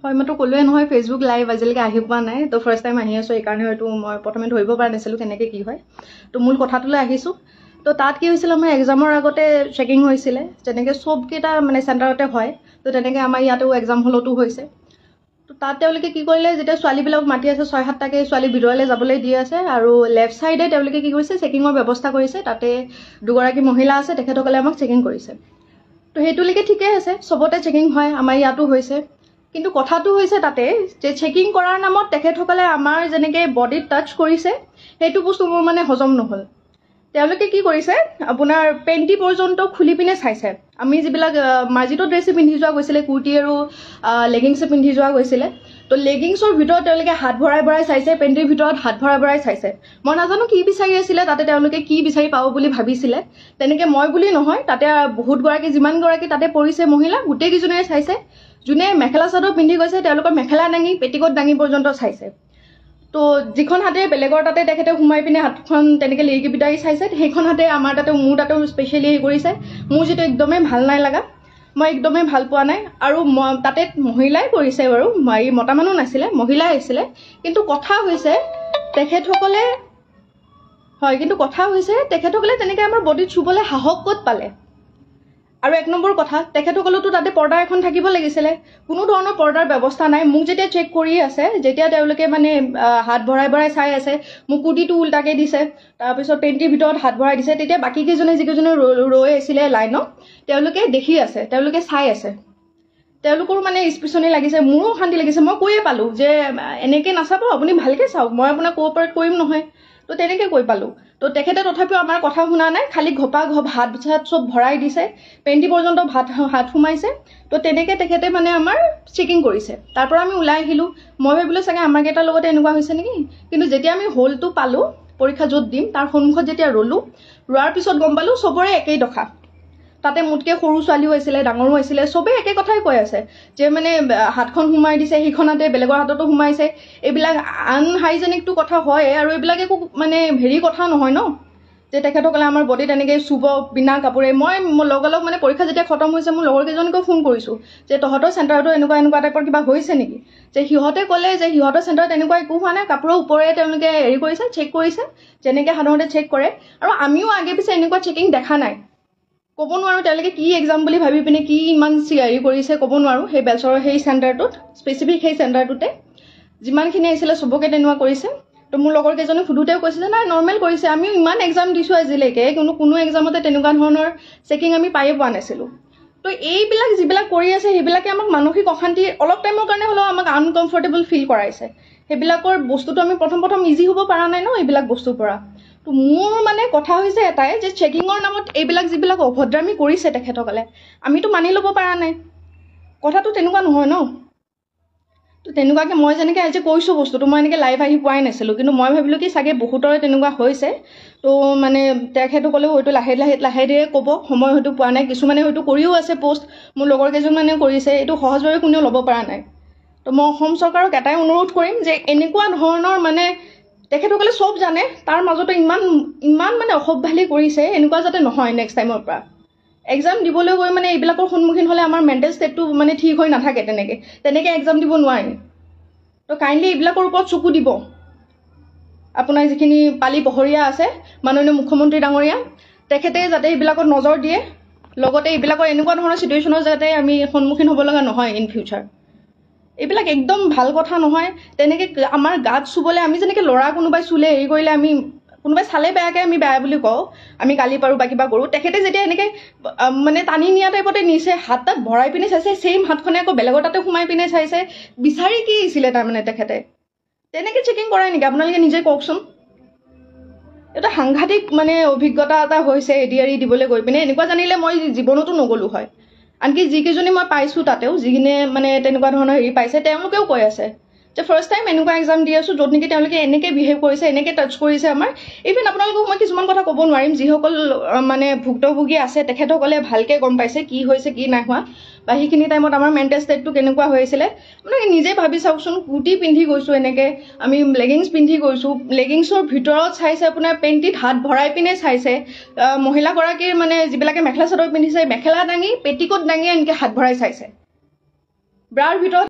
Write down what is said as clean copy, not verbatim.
হয় মইতো ক'লোৱে নহয় ফেচবুক লাইভ আজিলৈকে আহি পোৱা নাই তো ফাৰ্ষ্ট টাইম আহি আছোঁ এইকাৰণে হয়তো মই প্ৰথমে ধৰিব পৰা নাছিলোঁ কেনেকৈ কি হয় তো মূল কথাটোলৈ আহিছোঁ তো তাত কি হৈছিলে আমাৰ এক্সামৰ আগতে চেকিং হৈছিলে যেনেকৈ চবকেইটা মানে চেণ্টাৰতে হয় তো তেনেকৈ আমাৰ ইয়াতো এক্সাম হলতো হৈছে তো তাত তেওঁলোকে কি কৰিলে যেতিয়া ছোৱালীবিলাকক মাতি আছে 6-7টাকৈ ছোৱালী ভিতৰলৈ যাবলৈ দি আছে আৰু লেফ্ট ছাইডে তেওঁলোকে কি কৰিছে চেকিঙৰ ব্যৱস্থা কৰিছে তাতে দুগৰাকী মহিলা আছে তেখেতসকলে আমাক চেকিং কৰিছে তো সেইটোলৈকে ঠিকেই আছে চবতে চেকিং হয় আমাৰ ইয়াতো হৈছে কিন্তু কথাটো হৈছে তাতে যে চেকিং কৰাৰ নামত তেখেতসকলে আমাৰ যেনেকৈ বডিত টাচ কৰিছে সেইটো বস্তু মোৰ মানে হজম নহ'ল তেওঁলোকে কি কৰিছে আপোনাৰ পেণ্টি পৰ্যন্ত খুলি পিনে চাইছে আমি যিবিলাক মাৰ্জিত ড্ৰেছ পিন্ধি যোৱা গৈছিলে কুৰ্তি আৰু লেগিংছ পিন্ধি যোৱা গৈছিলে তো লেগিংছৰ ভিতৰত তেওঁলোকে হাত ভৰাই ভৰাই চাইছে পেণ্টিৰ ভিতৰত হাত ভৰাই ভৰাই চাইছে মই নাজানো কি বিচাৰি আছিলে তাতে তেওঁলোকে কি বিচাৰি পাব বুলি ভাবিছিলে তেনেকৈ মই বুলি নহয় তাতে বহুতগৰাকী যিমানগৰাকী তাতে পৰিছে মহিলা গোটেইকেইজনীয়ে চাইছে যোনে মেখেলা চাদৰ পিন্ধি গৈছে তেওঁলোকৰ মেখেলা দাঙি পেটিকোট দাঙি পৰ্যন্ত চাইছে তো যিখন হাতে বেলেগৰ তাতে তেখেতে সোমাই পিনে হাতখন তেনেকৈ লিৰিকি পিটাই চাইছে সেইখন হাতে আমাৰ তাতে মোৰ তাতেও স্পেচিয়েলি হেৰি কৰিছে মোৰ যিটো একদমেই ভাল নাই লগা মই একদমেই ভাল পোৱা নাই আৰু তাতে মহিলাই কৰিছে বাৰু এই মতা মানুহ নাছিলে মহিলাই আহিছিলে কিন্তু কথা হৈছে তেখেতসকলে তেনেকৈ আমাৰ বডিত চুবলৈ সাহস ক'ত পালে আৰু এক নম্বৰ কথা তেখেতসকলেতো তাতে পৰ্দা এখন থাকিব লাগিছিলে কোনো ধৰণৰ পৰ্দাৰ ব্যৱস্থা নাই মোক যেতিয়া চেক কৰি আছে যেতিয়া তেওঁলোকে মানে হাত ভৰাই ভৰাই চাই আছে মোক কুৰ্তিটো উল্টাকৈ দিছে তাৰপিছত পেণ্টিৰ ভিতৰত হাত ভৰাই দিছে তেতিয়া বাকীকেইজনে যিকেইজনে ৰৈ আছিলে লাইনত তেওঁলোকে দেখি আছে তেওঁলোকে চাই আছে তেওঁলোকৰো মানে স্পিচনি লাগিছে মোৰো অশান্তি লাগিছে মই কৈয়ে পালোঁ যে এনেকৈ নাচাব আপুনি ভালকৈ চাওক মই আপোনাক কোঅপাৰেট কৰিম নহয় তো তেনেকৈ কৈ পালোঁ তো তেখেতে তথাপিও আমাৰ কথা শুনা নাই খালি ঘপা হাত চাত চব ভৰাই দিছে পেণ্টি পৰ্যন্ত হাত সোমাইছে তো তেনেকৈ তেখেতে মানে আমাৰ চেকিং কৰিছে তাৰ পৰা আমি ওলাই আহিলোঁ মই ভাবিলোঁ চাগে আমাৰ কেইটাৰ লগতে এনেকুৱা হৈছে নেকি কিন্তু যেতিয়া আমি হলটো পালোঁ পৰীক্ষা য'ত দিম তাৰ সন্মুখত যেতিয়া ৰোৱাৰ পিছত গম পালোঁ চবৰে একেই দশা তাতে মোতকৈ সৰু ছোৱালীও আছিলে ডাঙৰো আছিলে চবেই একে কথাই কৈ আছে যে মানে হাতখন সোমাই দিছে সেইখন হাতে বেলেগৰ হাততো সোমাইছে এইবিলাক আনহাইজেনিকটো কথা হয় আৰু এইবিলাক একো মানে হেৰি কথা নহয় ন যে তেখেতসকলে আমাৰ বডিত এনেকৈ চুব বিনা কাপোৰে মই লগালগ মানে পৰীক্ষা যেতিয়া খতম হৈছে মোৰ লগৰ কেইজনীকো ফোন কৰিছোঁ যে তহঁতৰ চেণ্টাৰতো এনেকুৱা টাইপৰ কিবা হৈছে নেকি যে সিহঁতে ক'লে যে সিহঁতৰ চেণ্টাৰত এনেকুৱা একো হোৱা নাই কাপোৰৰ ওপৰে তেওঁলোকে হেৰি কৰিছে চেক কৰিছে যেনেকৈ সাধাৰণতে চেক কৰে আৰু আমিও আগে পিছে এনেকুৱা চেকিং দেখা নাই ক'ব নোৱাৰোঁ তেওঁলোকে কি এক্সাম বুলি ভাবি পিনে কি ইমান হেৰি কৰিছে ক'ব নোৱাৰোঁ সেই বেলচৰৰ সেই চেণ্টাৰটোত স্পেচিফিক সেই চেণ্টাৰটোতে যিমানখিনি আহিছিলে চবকে তেনেকুৱা কৰিছে তো মোৰ লগৰ কেইজনে সুধোতেও কৈছে যে নাই নৰ্মেল কৰিছে আমিও ইমান এক্সাম দিছোঁ আজিলৈকে কোনো এক্সামতে তেনেকুৱা ধৰণৰ চেকিং আমি পায়ে পোৱা নাছিলোঁ তো এইবিলাক যিবিলাক কৰি আছে সেইবিলাকে আমাক মানসিক অশান্তি অলপ টাইমৰ কাৰণে হ'লেও আমাক আনকমফৰ্টেবল ফিল কৰাইছে সেইবিলাকৰ বস্তুটো আমি প্ৰথম ইজি হ'ব পৰা নাই ন এইবিলাক বস্তুৰ পৰা তো মোৰ মানে কথা হৈছে এটাই যে চেকিঙৰ নামত এইবিলাক যিবিলাক অভদ্ৰামি কৰিছে তেখেতসকলে আমিতো মানি ল'ব পৰা নাই কথাটো তেনেকুৱা নহয় ন তো তেনেকুৱাকৈ মই যেনেকৈ আজি কৈছোঁ বস্তুটো মই এনেকৈ লাইভ আহি পোৱাই নাছিলোঁ কিন্তু মই ভাবিলোঁ কি চাগে বহুতৰে তেনেকুৱা হৈছে তো মানে তেখেতসকলেও হয়তো লাহে ধীৰে ক'ব সময় হয়তো পোৱা নাই কিছুমানে হয়তো কৰিও আছে পষ্ট মোৰ লগৰ কেইজনমানেও কৰিছে এইটো সহজভাৱে কোনেও ল'ব পৰা নাই তো মই অসম চৰকাৰক এটাই অনুৰোধ কৰিম যে এনেকুৱা ধৰণৰ মানে তেখেতসকলে চব জানে তাৰ মাজতে ইমান মানে অসভ্যালি কৰিছে এনেকুৱা যাতে নহয় নেক্সট টাইমৰ পৰা এক্সাম দিবলৈ গৈ মানে এইবিলাকৰ সন্মুখীন হ'লে আমাৰ মেণ্টেল ষ্টেটটো মানে ঠিক হৈ নাথাকে তেনেকৈ এক্সাম দিব নোৱাৰি তো কাইণ্ডলি এইবিলাকৰ ওপৰত চকু দিব আপোনাৰ যিখিনি পালি পহৰীয়া আছে মাননীয় মুখ্যমন্ত্ৰী ডাঙৰীয়া তেখেতে যাতে এইবিলাকত নজৰ দিয়ে লগতে এইবিলাকৰ এনেকুৱা ধৰণৰ চিটুৱেশ্যনৰ যাতে আমি সন্মুখীন হ'ব লগা নহয় ইন ফিউচাৰ এইবিলাক একদম ভাল কথা নহয় তেনেকৈ আমাৰ গাত চুবলৈ আমি যেনেকৈ ল'ৰা কোনোবাই চুলে হেৰি কৰিলে আমি কোনোবাই চালে বেয়াকৈ আমি বেয়া বুলি কওঁ আমি গালি পাৰোঁ বা কিবা কৰোঁ তেখেতে যেতিয়া এনেকৈ মানে টানি নিয়া টাইপতে নিছে হাত তাত ভৰাই পিনে চাইছে ছেইম হাতখনে আকৌ বেলেগৰ তাতে সোমাই পিনে চাইছে বিচাৰি কি আছিলে তাৰমানে তেখেতে তেনেকৈ চেকিং কৰাই নেকি আপোনালোকে নিজে কওকচোন এটা সাংঘাতিক মানে অভিজ্ঞতা এটা হৈছে এডিআৰই দিবলৈ গৈ পিনে এনেকুৱা জানিলে মই জীৱনতো নগ'লোঁ হয় আনকি যিকেইজনী মই পাইছোঁ তাতেও যিখিনি মানে তেনেকুৱা ধৰণৰ হেৰি পাইছে তেওঁলোকেও কৈ আছে যে ফাৰ্ষ্ট টাইম এনেকুৱা এক্সাম দি আছোঁ য'ত নেকি তেওঁলোকে এনেকৈ বিহেভ কৰিছে এনেকৈ টাচ কৰিছে আমাৰ ইভেন আপোনালোকক মই কিছুমান কথা ক'ব নোৱাৰিম যিসকল মানে ভুক্তভোগী আছে তেখেতসকলে ভালকৈ গম পাইছে কি হৈছে কি নাই হোৱা বা সেইখিনি টাইমত আমাৰ মেণ্টেল ষ্টেটটো কেনেকুৱা হৈ আছিলে আপোনালোকে নিজে ভাবি চাওকচোন কুৰ্তি পিন্ধি গৈছোঁ এনেকৈ আমি লেগিংছ পিন্ধি গৈছোঁ লেগিংছৰ ভিতৰত চাইছে আপোনাৰ পেণ্টিত হাত ভৰাই পিনে চাইছে মহিলাগৰাকীৰ মানে যিবিলাকে মেখেলা চাদৰ পিন্ধিছে মেখেলা দাঙি পেটিকোট দাঙি এনেকৈ হাত ভৰাই চাইছে ব্ৰাৰ ভিতৰত